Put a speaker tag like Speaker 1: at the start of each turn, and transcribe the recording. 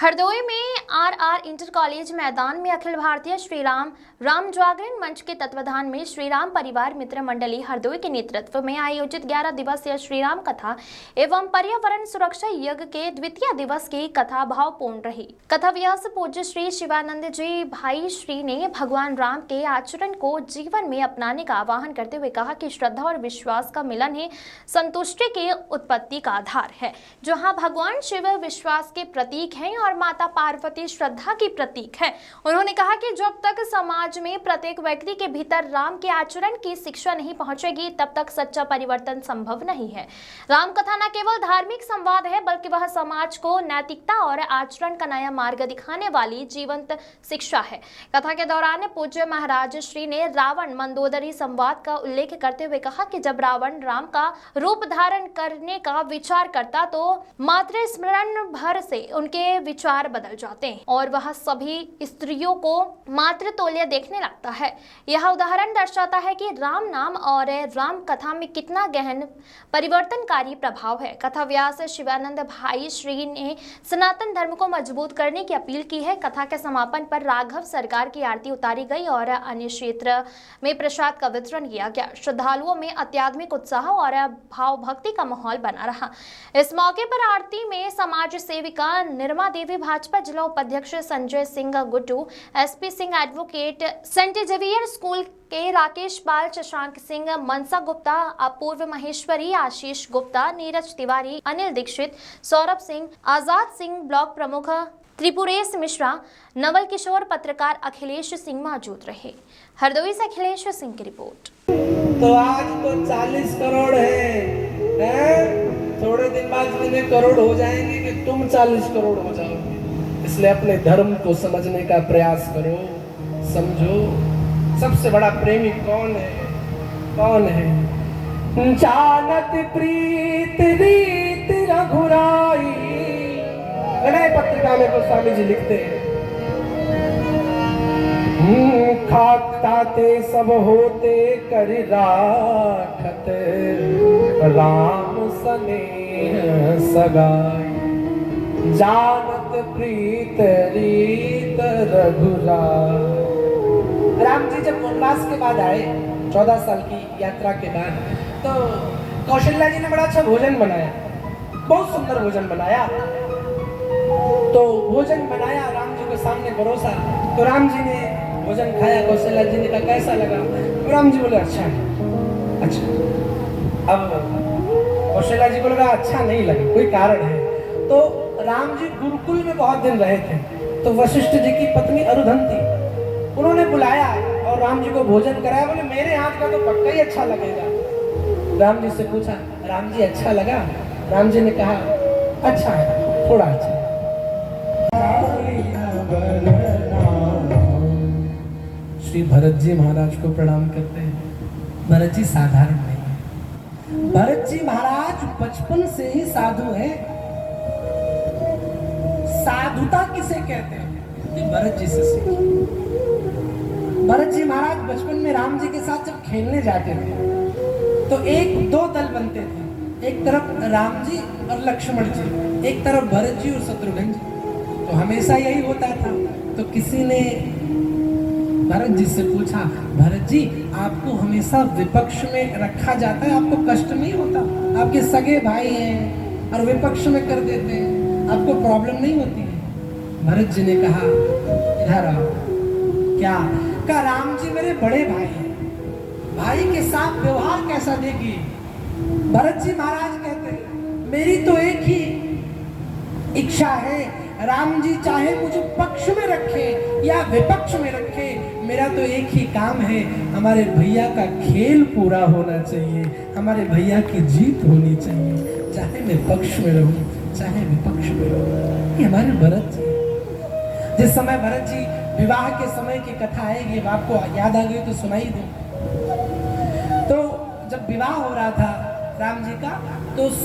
Speaker 1: हरदोई में are inter college मैदान में अखिल भारतीय श्री राम जागरण मंच के तत्वाधान में श्री राम परिवार मित्र मंडली हरदोई के नेतृत्व में आयोजित 11 दिवसीय श्री राम कथा एवं पर्यावरण सुरक्षा यज्ञ के द्वितीय दिवस की कथा भावपूर्ण रही। कथा व्यास पूज्य श्री शिवानंद जी भाई श्री ने भगवान राम के आचरण को जीवन में अपनाने का आह्वान करते हुए कहा कि श्रद्धा और विश्वास का मिलन ही संतुष्टि के उत्पत्ति का आधार है। जहाँ भगवान शिव विश्वास के प्रतीक हैं और माता पार्वती श्रद्धा की प्रतीक है। उन्होंने कहा कि जब तक समाज में प्रत्येक व्यक्ति के भीतर राम के आचरण की शिक्षा नहीं पहुंचेगी तब तक सच्चा परिवर्तन संभव नहीं है। राम कथा न केवल धार्मिक संवाद है बल्कि वह समाज को नैतिकता और आचरण का नया मार्ग दिखाने वाली जीवंत शिक्षा है। कथा के दौरान पूज्य महाराज श्री ने रावण मंदोदरी संवाद का उल्लेख करते हुए कहा कि जब रावण राम का रूप धारण करने का विचार करता तो मात्र स्मरण भर से उनके विचार बदल जाते हैं और वह सभी स्त्रियों को मात्र तोल्य देखने लगता है। यह उदाहरण दर्शाता है कि राम नाम और राम कथा में कितना गहन परिवर्तनकारी प्रभाव है। कथा व्यास शिवानंद भाई श्री ने सनातन धर्म को मजबूत करने की अपील की है। कथा के समापन पर राघव सरकार की आरती उतारी गई और अन्य क्षेत्र में प्रसाद का वितरण किया गया। श्रद्धालुओं में आध्यात्मिक उत्साह और भाव भक्ति का माहौल बना रहा। इस मौके पर आरती में समाज सेविका निर्मा देवी, भाजपा जिला उपाध्यक्ष Sanjay Singh Guddu, SP Singh, advocate Saint Xavier school के राकेश पाल, शशांक सिंह, मनसा गुप्ता, अपूर्व महेश्वरी, आशीष गुप्ता, नीरज तिवारी, अनिल दीक्षित, सौरभ सिंह, आजाद सिंह, ब्लॉक प्रमुख त्रिपुरेश मिश्रा, नवल किशोर, पत्रकार अखिलेश सिंह मौजूद रहे। हरदोई से अखिलेश सिंह की रिपोर्ट।
Speaker 2: तो आज तो 40 करोड़ है? थोड़े दिन बाद इतने करोड़ हो जाएंगे कि तुम 40 करोड़ हो जाओगे। इसलिए अपने धर्म को समझने का प्रयास करो, समझो सबसे बड़ा प्रेमी कौन है? कौन है? जानत प्रीत रीत रघुराई, नए पत्रिका में गोस्वामी जी लिखते हैं, खाते सब होते कर राखत राम सनेह सगाई, जानत प्रीत रीत रघुराई। राम जी जब वनवास के बाद आए 14 साल की यात्रा के बाद, तो कौशल्या जी ने बड़ा अच्छा भोजन बनाया, बहुत सुंदर भोजन बनाया। तो भोजन बनाया, राम जी को सामने परोसा, तो राम जी ने भोजन खाया, कौशल्या जी ने कहा कैसा लगा? तो राम जी बोले अच्छा है। अच्छा, अब कौशल्या जी को लगा अच्छा नहीं लगा, कोई कारण है। तो राम जी गुरुकुल में बहुत दिन रहे थे, तो वशिष्ठ जी की पत्नी अरुधंती, उन्होंने बुलाया और राम जी को भोजन कराया। बोले मेरे हाथ का तो पक्का ही अच्छा लगेगा। राम जी से पूछा, राम जी अच्छा लगा? राम जी ने कहा अच्छा है, थोड़ा अच्छा। श्री भरत जी महाराज को प्रणाम करते हैं। भरत जी साधारण नहीं है। भरत जी महाराज बचपन से ही साधु है। साधुता किसे कहते हैं? ये भरत जी से सीखी। भरत जी महाराज बचपन में राम जी के साथ जब खेलने जाते थे तो एक दो दल बनते थे, एक तरफ राम जी और लक्ष्मण जी, एक तरफ भरत जी और शत्रुघ्न जी। तो हमेशा यही होता था। तो किसी ने भरत जी से पूछा, भरत जी आपको हमेशा विपक्ष में रखा जाता है, आपको कष्ट नहीं होता? आपके सगे भाई हैं और विपक्ष में कर देते हैं, आपको प्रॉब्लम नहीं होती है? भरत जी ने कहा इधर आओ। क्या? कहा राम जी मेरे बड़े भाई हैं, भाई के साथ व्यवहार कैसा देगी? भरत जी महाराज कहते हैं मेरी तो एक ही इच्छा है, राम जी चाहे मुझे पक्ष में रखे या विपक्ष में रखे, मेरा तो एक ही काम है, हमारे भैया का खेल पूरा होना चाहिए, हमारे भैया की जीत होनी चाहिए, चाहे मैं पक्ष में रहूं चाहे विपक्ष में रहूं। ये हमारे भरत जी। जिस समय भरत जी विवाह के समय की कथा आएगी, आपको याद आ गई तो सुनाई दो। तो जब विवाह हो रहा था राम जी का, तो